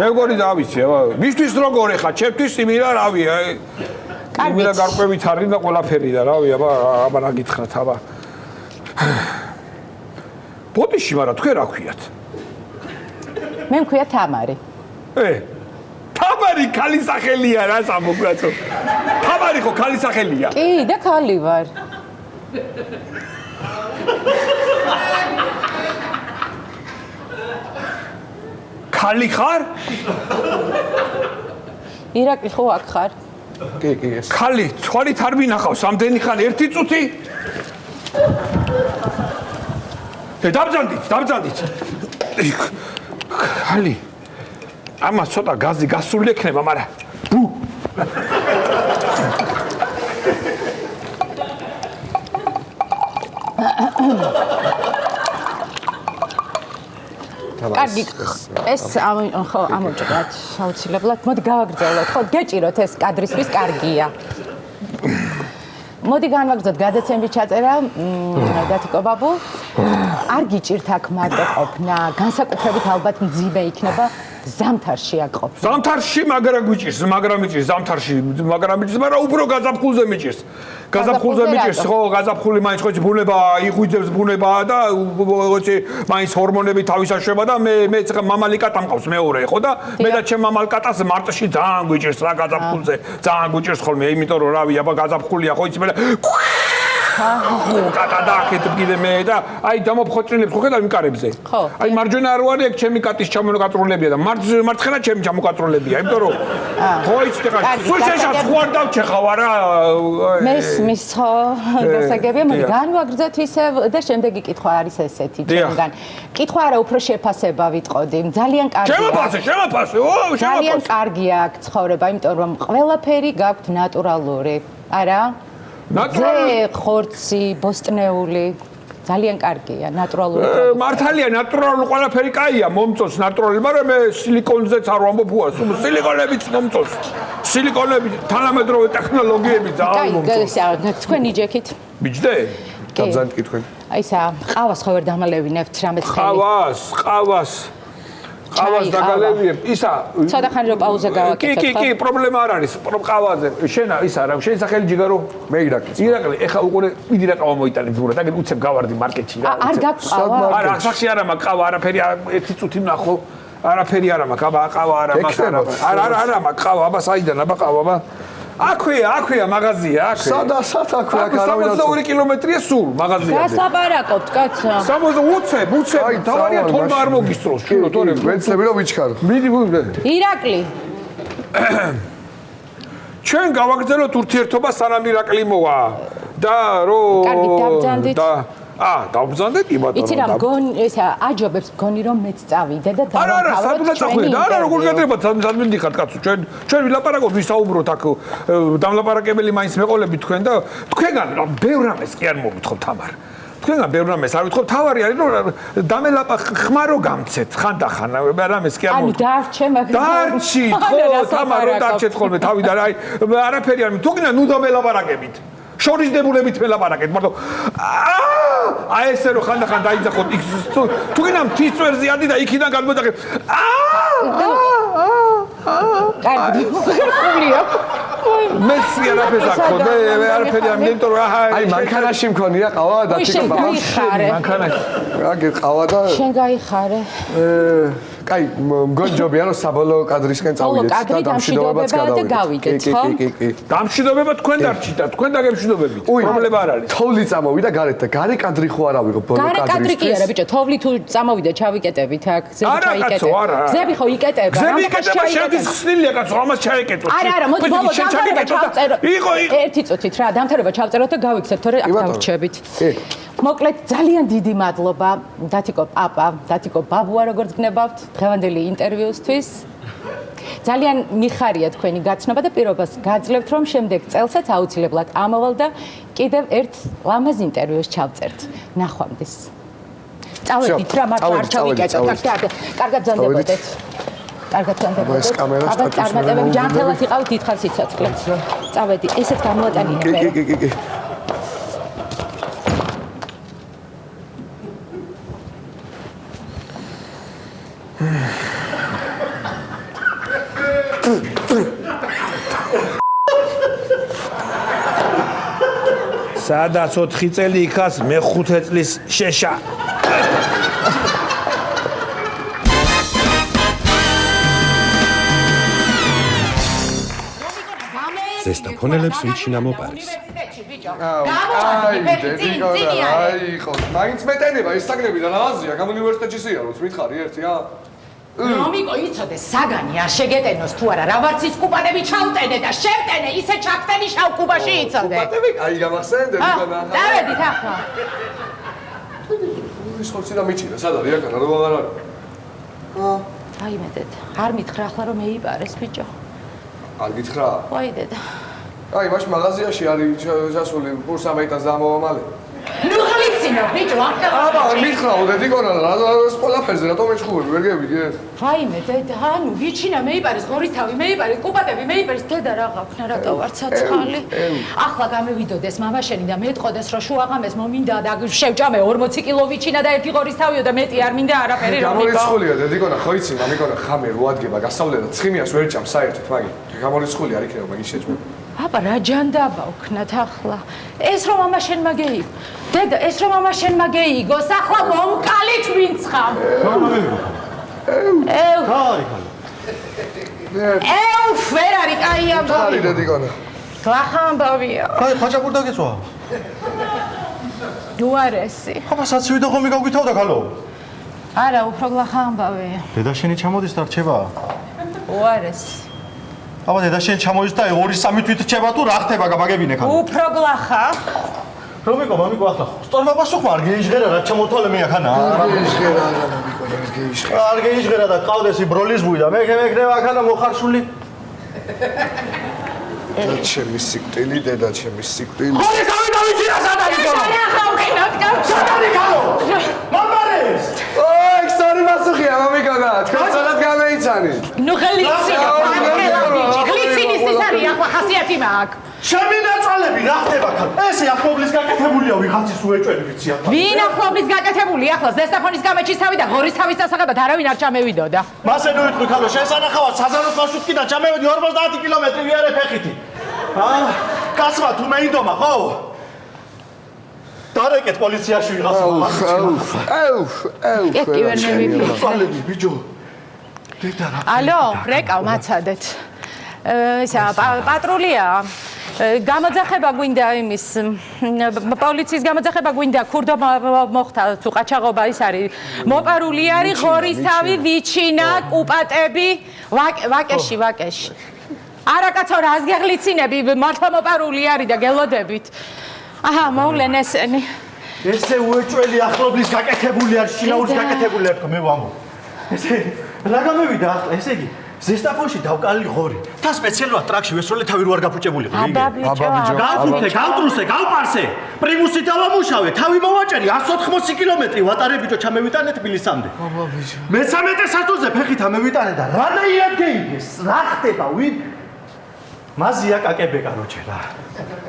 მე მგონი რა ვიცი აბა. მისთვის როგორ ხა ჩემთვის იმირა რავი აი. იმირა გარკვევით არის და ყველაფერი და რავი აბა რა გითხრათ აბა. ბოდიში მაგრამ თქვენ რა ქვიათ? მე მქვია თამარი. თამარი ქალის სახელია რა სამოკლაცო. თამარი ხო ქალის სახელია? კი და ქალი ვარ. ქალი ხარ? ირაკლი ხო აქ ხარ? კი ეს. ქალი, თვალით არ მინახავს, ამდენი ხანი 1 წუთი? დაბრძანდით. ქალი ამას ცოტა გაზი გასული ექნება, მაგრამ კარგი, ეს ხო ამოჭრათ, აუცილებლად. მოდი გავაგრძელოთ, ხო, გეჭიროთ ეს კადრისთვის კარგია. მოდი განვაგრძოთ გადაცემის ჩაწერა, დათიკო ბაბუ. არ გიჭირთ აქ მარტო ყოფნა, განსაკუთრებით ალბათ მძიმე იქნება ზამთარში აქ ყოფნა. ზამთარში მაგრამ მიჭირს, მაგრამ უბრალოდ გაზაფხულზე მიჭირს. გაზაფხულზე მიჭირს ხო გაზაფხული მაინც ხო ბუნება იღვიძებს ბუნება და მაინც ჰორმონები თავისაშვება და მე ცოტა მამალი კატა მყავს მეორე ხო და მე და ჩემ მამალ კატას მარტში ძალიან გვიჭირს რა გაზაფხულზე ძალიან გვიჭირს ხოლმე იმიტომ რომ რავი აბა გაზაფხულია ხო იცი მე კატა დააკეთ კიდე მე და აი დამოფხოჭრილებს ხო ხედავ იმ კარებზე აი მარჯვენა არ ვარი ეგ ჩემი კატის ჩამონაკაწრულებია და მარცხენა ჩემი ჩამოკაწრულებია იმიტომ რომ ხო იცი ხა სულ შეშა ხوار დავჩეხავ არა მის ხო გასაგებია მოდი განვაგრძოთ ისე და შემდეგი კითხვა არის ესეთი ჩემგან კითხვა არა უფრო შეფასება ვიტყოდი ძალიან კარგია შემაფასე ძალიან კარგია აქ ცხოვრება იმიტომ რომ ყველაფერი გაქვთ ნატურალური არა ნატურალური ხორცი ბოსტნეული ძალიან კარგია ნატურალური მართალია ნატურალური ყველაფერი კაია მომწონს ნატურალური მაგრამ მე სილიკონზეც არ ვამბობ უას სილიკონებიც მომწონს სილიკონები თანამედროვე ტექნოლოგიები ძალიან მომწონს კაი თქვენ იჯექით მიჯდე გაბზანთ კითხვენ აი სა ყავას ხო ვერ დამალევინებთ რამე ყავას დაგალევიებ ისა ცოტა ხანი რომ პაუზა გავაკეთოთ კი პრობლემა არ არის ყავაზე შენა ისა რა შენ სახელი ჯიგარო მე ირაკლი ეხა უკვე მიდი რა ყავა მოიტანე ზურა და უცებ გავარდი მარკეტში რა არ გაყავა არა სახში არა მაქვს ყავა არაფერი ერთი წუთი ვნახო არაფერი არა მაქვს აბა ყავა არა მაქვს არა მაქვს ყავა აბა საიდან აბა ყავა აბა აქვეა მაღაზია აქვე სად აქვეა 62 კილომეტრია სულ მაღაზიამდე გასაბარაკოთ კაცო 60 თავარია თორმა არ მოგისწროს შურო თორე ვეცლები რომ ვიჩქარო მიდი ირაკლი ჩვენ გავაგრძელოთ ურთიერთობა სანამ ირაკლი მოვა და რო კარგი დავბრძანდით დავბრძანდეთ კი ბატონო იცი რა ესა აჯობებს მგონი რომ მეც წავიდე და არა სადღაც წახვიდე არა როგორ გეძებათ სადმე მიდიხართ კაცო ჩვენ ვილაპარაკობთ ვისაუბროთ აქ დამლაპარაკებელი მაინც მეყოლები თქვენ და თქვენგან ბევრ რამეს კი არ მოგვითხოვ თამარ თქვენგან ბევრ რამეს არ ვითხოვ თავარი არის რომ ხმარო გამცეთ ხანდახან რამეს კი არ მოგვითხოვ დარჩე მაგრამ დარჩი ხო თამარ რო დარჩეთ ხოლმე თავიდან აი არაფერი არ თუ გინდა ნუ დამელაპარაკებით შორისდებულებით ველაპარაკეთ მარტო აი ესე რომ ხანდახან დაიძახოთ თუ გინდა მთის წვერზე ადი და იქიდან გადმოდახე კარგი მესი არაფერს აქონდა არაფერი არ მინდო რა აი მანქანაში მქონია ყავა და თიკა ბაბა მანქანაში აგი ყავა და შენ გაიხარე კაი მგონჯობია რომ საბოლოო კადრისკენ წავიდეთ და დამშვიდობებაც გადავიდეთ კი დამშვიდობება თქვენ დარჩით და თქვენ დაგემშვიდობებით პრობლემა არ არის თოვლი წამოვიდა გარეთ და გარე კადრი ხო არ ავიღო ბოლო კადრის გარე კადრი კი არა ბიჭო თოვლი თუ წამოვიდა ჩავიკეტებით აქ ზები ჩაიკეტე ზები ხო იკეტება ზები იკეტება შედის ხსნილია კაცო ამას ჩაიკეტო არა მოდი ბოლო დამთავრება ჩავწერო ერთი წუთით რა დამთავრება ჩავწეროთ და გავიქცეთ თორე აქ დავრჩებით მოკლედ ძალიან დიდი მადლობა დათიკო პაპა დათიკო ბაბუა როგორც გნებავთ დღევანდელი ინტერვიუსთვის ძალიან მიხარია თქვენი გაცნობა და პირობას გაძლევთ რომ შემდეგ წელსაც აუცილებლად ამოვალ და კიდევ ერთ ლამაზ ინტერვიუს ჩავწერთ ნახვამდის წავედით რა მარტო არ ჩავიკეტოთ აქ კარგად ზანდებოდეთ კარგად ზანდებოდეთ აბა წარმატებები ჯანმრთელად იყავით დიდხარ სიცოცხლეს წავედი ესეც გამოვატანია მე კი სადაც 4 წელი იქას მე 5 წლის შეშა ზესტაფონელებს ვიჩინა მოპარის აი ხო მაინც მეტენება ის საგნები და ლაზია გამ უნივერსიტეტში სიაროს მითხარი ერთია რომიკო იცოდე საგანი არ შეგეტენოს თუ არა რა ვარც ის კუპატები ჩავტენე და შევტენე ისე ჩაგტენი შავ კუბაში იცოდე კუპატები აი გამახსენდე დიგონა დავედით ახლა ის ხორცი და მიჩინა სად არის აკანა რომ აღარ არის აი მედეთ არ მითხრა ახლა რომ მეიპარეს ბიჭო არ გითხრა ვაი დედა აი მაშ მაღაზიაში არის ჩასული კურსა მეტას დამოვამალე ნუ ხლიცინო ბიჭო აბა მითხრაოდე დიგონა რა ყველაფერზე რატომ ეშხუბები ვერ გევიდე ვაიმე დედა ანუ ვიჩინა მეიპარეს ღორისთავი მეიპარეს კუპატები მეიპარეს დედა რა გაქვნა რატო ვარ ცოცხალი ახლა გამევიდოდეს მამაშენი და მეტყოდეს რომ შუაღამეს მომინდა და შევჭამე 40 კილო ვიჩინა და ერთი ღორისთავიო და მეტი არ მინდა არაფერი რომ გამორიცხულია დედიკონა ხო იცი მამიკონა ხამე რო ადგება გასავლელად ცხიმიას ვერ ჭამ საერთოდ მაგი გამორიცხული არ იქნება მაგის შეჭმა აბა რა ჯანდაბა ვქნათ ახლა ეს რომ ამა შენ მაგეი დედა ეს რომ ამა შენ მაგეიგოს ახლა მომკალით ვინცხავ ვერ არის კაი ამბავი გლახა ამბავია კაი ხაჭაპური დაგეწვა უარესი აბა საცივი და ხომი გაგვითავდა ქალო არა უფრო გლახა ამბავია დედა შენი ჩამოდის და რჩება უარესი აბა დედა შენ ჩამოდის და 2-3 თვით რჩება თუ რა ხდება გამაგებინე ქალო უფრო გლახა რომიკო მამიკო ახლა სწორმა პასუხმა არ გეიჟღერა რა ჩამოთვალე მე ახანა არ გეიჟღერა და ყავდეს იბროლის ბუი და მე მეკნება ახანა მოხარშული ჩემი სიკვდილი დედა ჩემი სიკვდილი ხოლე გავიდავით რა სადარიკო მამარეს ოი ხსარი მასუხია მამიკონა თქვენ სადაც გამეიცანით ნუ გლიცინა გლიცინის ის არის ახლა ხასიათი მაქვს ჩემი ნაწალები რა ხდება ქალ ესე ახლობლის გაკეთებულია ვიღაცის უეჭველი ვიცი ახლა ვინ ახლობლის გაკეთებული ახლა ზესტაფონის გამეჩის თავი და ღორის თავის დასახებად არავინ არ ჩამევიდოდა მასე ნუ იტყვი ქალო შენ სანახავად საზაროს მარშრუტკიდან ჩამევედი 50 კილომეტრი ვიარე ფეხითი კაცმა თუ მეიდომა ხო დარეკეთ პოლიციაში ვიღაც წალები ბიჭო დედა რა ალო რეკავ მაცადეთ ისა პატრულია გამოძახება გვინდა იმის პოლიციის გამოძახება გვინდა ქურდო მოხდა თუ ყაჩაღობა ის არის მოპარული არის ღორის თავი ვიჩინა კუპატები ვაკეში არა კაცო რას გეღლიცინები მართლა მოპარული არის და გელოდებით აჰა მოვლენ ესენი ესე უეჭველი ახლობლის გაკეთებული არის შინაურის გაკეთებული არის მე ვამბობ ესე რა გამევიდა ახლა ესე იგი ზესტაფონში დავკალი ღორი და სპეციალურად ტრაქში ვესროლე თავი რო არ გაფუჭებულიყო აბა ბიჭო გავტრუსე გავპარსე პრიმუსი დავამუშავე თავი მოვაჭერი 180 კილომეტრი ვატარე ბიჭო ჩამევიტანე თბილისამდე აბა ბიჭო მე-13 სართულზე ფეხით ამევიტანე და რანაირად გეიგეს რა ხდება ვინ მაზია კაკებე კაროჩე რა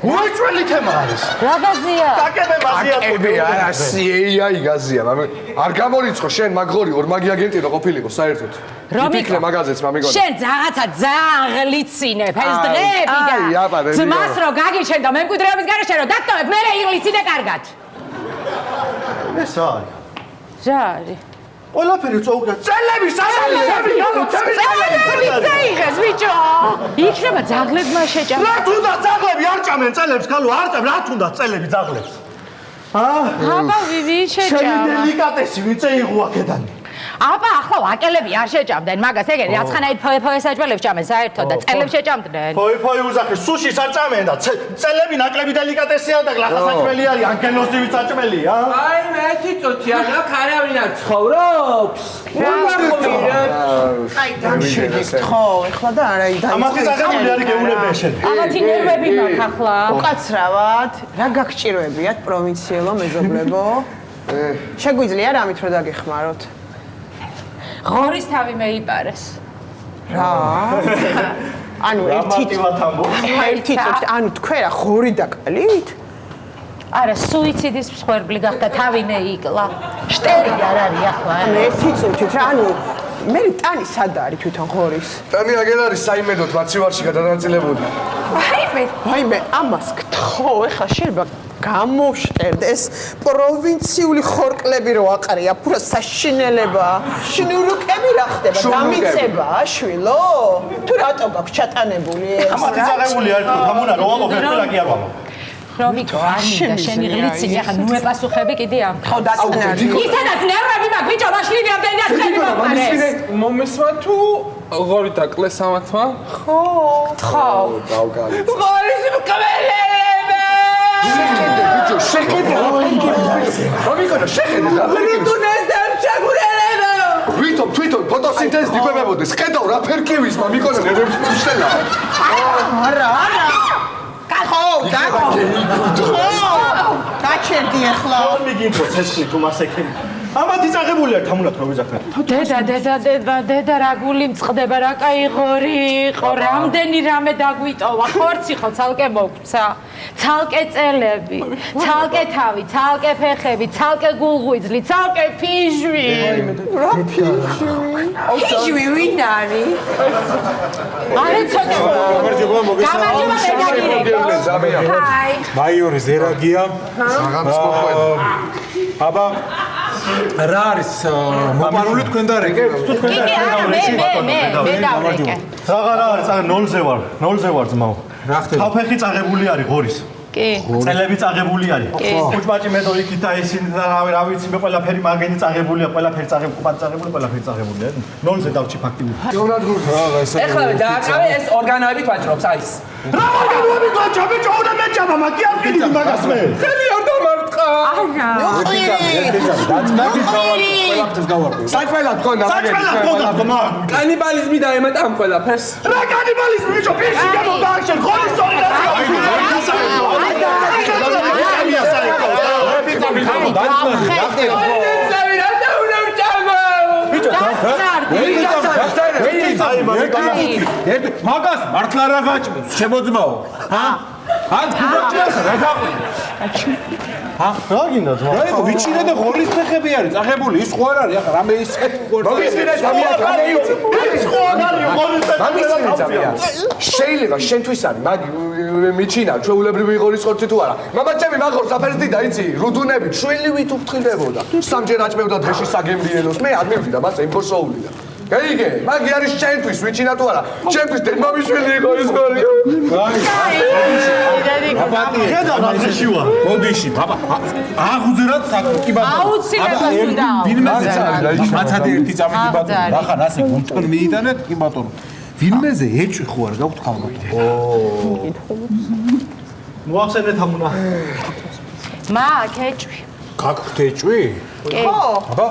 უეჭველი თემა არის რა გაზია კაკებე მაზია არა CIA გაზია მამე არ გამორიცხო შენ მაგღორი ორმაგი აგენტი რო ყოფილიყო საერთოდ იფიქრე მაგაზეც მამიგონა შენ რაღაცა ძალიან ღლიცინებ ეს დღეები და ძმას რო გაგიჩენ და მემკვიდრეობის გარეშე რო დატოვებ მე იღლიცინე კარგად ეს არის რა არის ყველაფერი წოუგდა წელები წელები ბიჭო იქნება ძაღლებმა შეჭამა რა თუნდა ძაღლები არ ჭამენ წელებს ქალო არ ჭამ რა თუნდა წელები ძაღლებს აბა ვინ შეჭამა შენი დელიკატესი ვიწე იღო აქედან აბა ახლა ვაკელები არ შეჭამდნენ მაგას ეგენი რაცხანაირ ფოე-ფოეს აჭველებს ჭამენ საერთოდ და წელებს შეჭამდნენ ფოე-ფოე უზახე სუშის არ ჭამენ და წელები ნაკლები დელიკატესია და გლახა საჭმელი არის ანკელოსივი საჭმელია აი მე თვითონი არა ქარავინ არ ცხოვრობს აი დამშვიდით ხო ეხლა და არა იდა ამათი ზაღებული არის გეუნებია შენ ამათი ნერვები მაქვს ახლა უკაცრავად რა გაგჭიროებიათ პროვინციელო მეზობლებო შეგვიძლია რამით რომ დაგეხმაროთ ღორის თავი მეიპარეს რა ანუ ერთი ანუ თქვენ რა ღორი დაკალით არა სუიციდის მსხვერპლი გახდა თავი მეიკლა შტერი არ არის ახლა მე თვითონ რა ანუ მე ტანი სად არის თვითონ ღორის ტანი აგერ არის საიმედოდ მაცივარში გადანაწილებული ვაიმე ამას გთხოვ ეხლა შეიძლება გამოვშტერდეს პროვინციული ხორკლები რო აყრია ფურა საშინელება შინურუკები რა ხდება დამიწება შვილო თუ რატო გაქვს ჩატანებული ეს ამათი ზაღებული არის თამუნა რო ამო ფერფერა კი არ ვამო რომიკო არმინდა შენი ღლიცინი ახლა ნუ ეპასუხები კიდე ამ ხო დაწნარი ისედაც ნერვები მაქვს ბიჭო მაშლივი ამდენი ასხები მომყარეს მომესმა თუ ღორი დაკლეს ამათმა ხო დავგალი ღორის მკვლელები შეხედე ბიჭო შეხედე რომიკონა შეხედე რუტუნეს დამჩაგურებო თვითონ ფოტოსინთეზი დიგვებებოდეს ხედავ რა ფერკივის მამიკონა ნერვების ფუშტელა არა ხო დაჩერდი ახლა მიგინდო ცეცხლი თუ მასეკენი ამათ იწაღებული არ თამულად რო ვიზახნათ. დედა რა გული მწყდება რა კაი ღორი იყო რამდენი რამე დაგვიტოვა ხორცი ხო ცალკე მოგცა ცალკე წელები ცალკე თავი ცალკე ფეხები ცალკე გულღვიძლი ცალკე ფიჟვი რა ფიჟვი ვინ არის არა ცოტა გამარჯობა მაიორი ზერაგია აბა რა არის მოპარული თქვენ და რეკე თუ თქვენ და მე დავრეკე რა არის წაღე 0-ზე ვარ ძმაო რა ხდება თავფეხი წაღებული არის ღორის კი წელები წაღებული არის უჭმაჭი მე დო იქით და ისინი და რა ვიცი მე ყველაფერი მაგენი წაღებულია ყველაფერი წაღებული კუპატი წაღებული ყველაფერი წაღებულია 0-ზე დავჭი ფაქტიურად ეხლა დააკავე ეს ორგანოებით ვაჭრობს აი ეს რა ორგანოებით ვაჭრობ ბიჭო უნდა მეჭამა მაგ არ ვიდივი მაგას მე ხელი არ დამარტყა საჭმელად გქონდა კანიბალიზმი დაემატა ამ ყველაფერს რა კანიბალიზმი ბიჭო პირში გადავდაახშენ ხოლის სწორი რა მაგას მართლა რა გაჭმევს შემოძმაო ჰა ან გუგაჭმევს რა გაყვი რა გინდა ძმა რა იყო ვიჩინე და ღოლის ფეხები არის წაღებული ის ხო არ არის ახლა რამე ის მოგისმინე დამია ის ხო არ არის ღოლის ფეხები შეიძლება შენთვის არის მაგ მიჩინა ჩვეულებრივი ღორის ხორცი თუ არა მამაჩემი მაგორს აფერდი დაიცი რუდუნები ჩვენივით უფრთხილებოდა სამჯერ აჭმევდა დღეში საგემრიელოს მე არ მივიდა მას ემბოსოული და გაიგე მაგი არის შენთვის ვიჩინა თუ არა შენთვის დედმამიშვილი იყო ის ღორი ხედა ნახეში ვარ გოდიში ბაბა აღუძრად საკი ბაბა აუცილებლად უნდა მაცადე ერთი წამი კი ბატონო ნახან ასე გუნწონ მიიტანეთ კი ბატონო ვინმეზე ეჭვი ხო არ გაქვთ ხალხი მოახსენეთ ამუნა მაგ ეჭვი გაქვთ ეჭვი ხო აბა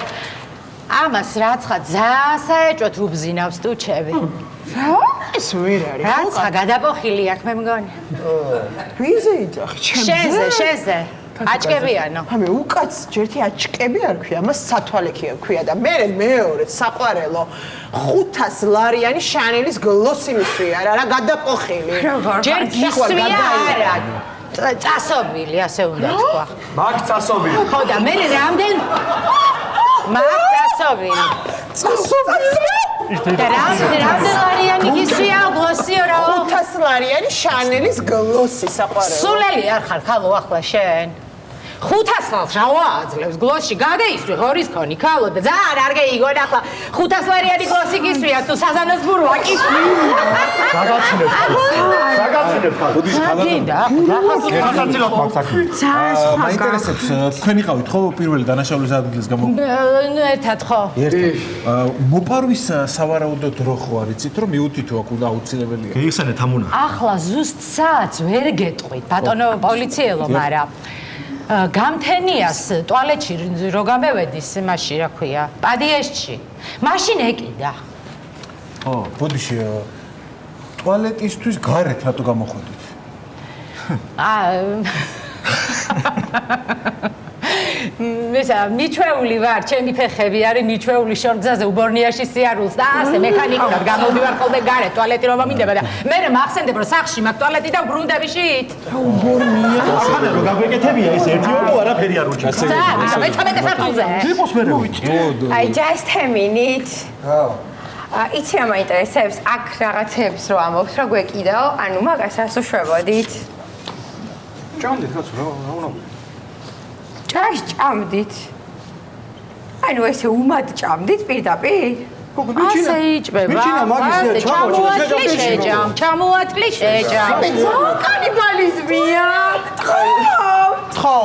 ამას რაცხა ძაასაეჭვოთ უბზინავს ტუჩები რა ეს ვერ არის რაცხა გადაპოხილი აქ მე მგონი ვიზე იძახი შენზე აჭკებიანო ამე უკაც ჯერთი აჭკები არ ქვია მას სათვალექია ქვია და მე მეორე საყვარელო 500 ლარიანი შანელის გლოსი მისვია რა გადაპოხილი ჯერ გისვია არა წასობილი ასე უნდა თქვა მაგ წასობილი ხო და მე რამდენ მაგ წასობილი და რამდენ ლარიანი გისვია გლოსიო რა 500 ლარიანი შანელის გლოსი საყვარელო სულელი არ ხარ ხალო ახლა შენ 500 ლარს რა ვაძლევს გლოსში გადაისვი ღორის კონი ხალო და ძალიან არ გეიგონ ახლა 500 ლარიანი გლოსი გისვია თუ საზანოს ბურვა კისვი საგაცინებ გოდიშ მაინტერესებს თქვენ იყავით ხო პირველი დანაშაულის ადგილის გამო ერთად ხო მოპარვის სავარაუდო დრო ხო არ იცით რომ მიუთითო აქ უნდა აუცილებელია გიხსენეთ ამუნა ახლა ზუსტ საათს ვერ გეტყვით ბატონო პოლიციელო მაგრამ გამთენიას ტუალეტში რო გამევედის იმაში რა ქვია პადიესში მაშინ ეკიდა ხო ბოდიში ტუალეტისთვის გარეთ რატო გამოხვედით მისა მიჩვეული ვარ ჩემი ფეხები არის მიჩვეული შორგზაზე უბორნიაში სიარულს და ასე მექანიკურად გამოდივარ ხოლმე გარეთ ტუალეტი რომ ამინდება და მე მახსენდება რომ სახლში მაქვს ტუალეტი და უბრუნდებიშით უბორნია ახლა რომ გაგვეკეთებია ეს ერთი ოქო არაფერი არ უჭირს და მე-13 სართულზე ტიპოს მე ვიცი აი just a minute იცი რა მაინტერესებს აქ რაღაცებს რო ამბობს რა გვეკიდაო ანუ მაგას ასუშვებოდით ჭამდით კაცო რა უნდა ჭაშ ჭამდით ანუ ესე უმად ჭამდით პირდაპირ ასე იჭმება ასე ჩამოატლი შეჯამ კანიბალიზმია ხო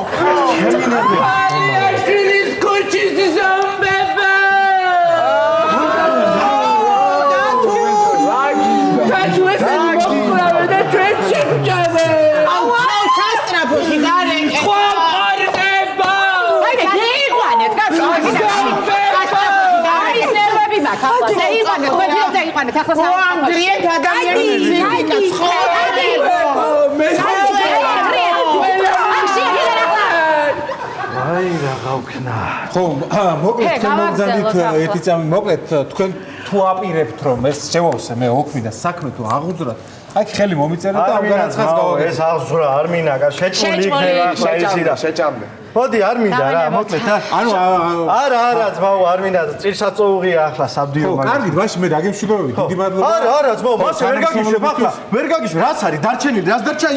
ეს კოჩის ზომბება ანდრია ადამიანის ზინდიკა მე გავქნა. ხო, მოკლედ თქვენ მოგზავნით ერთი წამი მოკლედ თქვენ თუ აპირებთ რომ ეს შევავსე მე ოქმი და საქმე თუ აღუძრათ აქ ხელი მომიწერეთ და ამ განაცხადს გავაკეთეთ. ეს აღზრა არ მინაგა, შეჭმული იქნება ახლა ისი და შეჭამდე. მოდი არ მინდა რა, მოკლედ ანუ არა, ძმაო, არ მინდა, წირსაწოუღია ახლა საბდიო მაგ. ხო, კარგი, მაშინ მე დაგემშვიდობებით. დიდი მადლობა. არა, ძმაო, მას ვერ გაგიშვებ ახლა. ვერ გაგიშვებ, რაც არის დარჩენილი, რაც დარჩა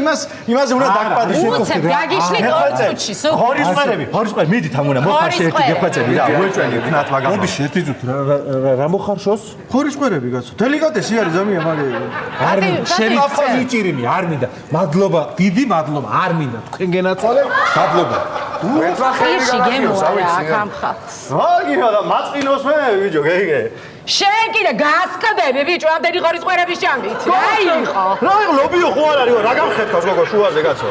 იმაზე უნდა დაგპატიჟო. უცებ გაგიშლი კორწუჩი, სულ. ხორისყერები, ხორისყერები, მიდით ამ უნდა მოხარში ერთი გეხვეწები რა, უეჭველი ვქნათ მაგას. მოდი ერთი წუთი რა მოხარშოს? ხორისყერები კაცო, დელიკატესი არის ზამია მაგე. არ მინდა, შერიფა მიჭირიმი, არ მინდა. მადლობა, დიდი მადლობა, არ მინდა. თქვენ გენაცვალე, მადლობა. პირში გემოარა აქ ამ ხალხს. აგია და მაწყინოს მე ბიჭო, გეგე. შენ კიდე გასკდები ბიჭო, ამდენი ხორისყერების ჭამით. რა იყო? რა იყო, ლობიო ხო არ არის, რა გამხეთქავს გოგო შუაზე კაცო.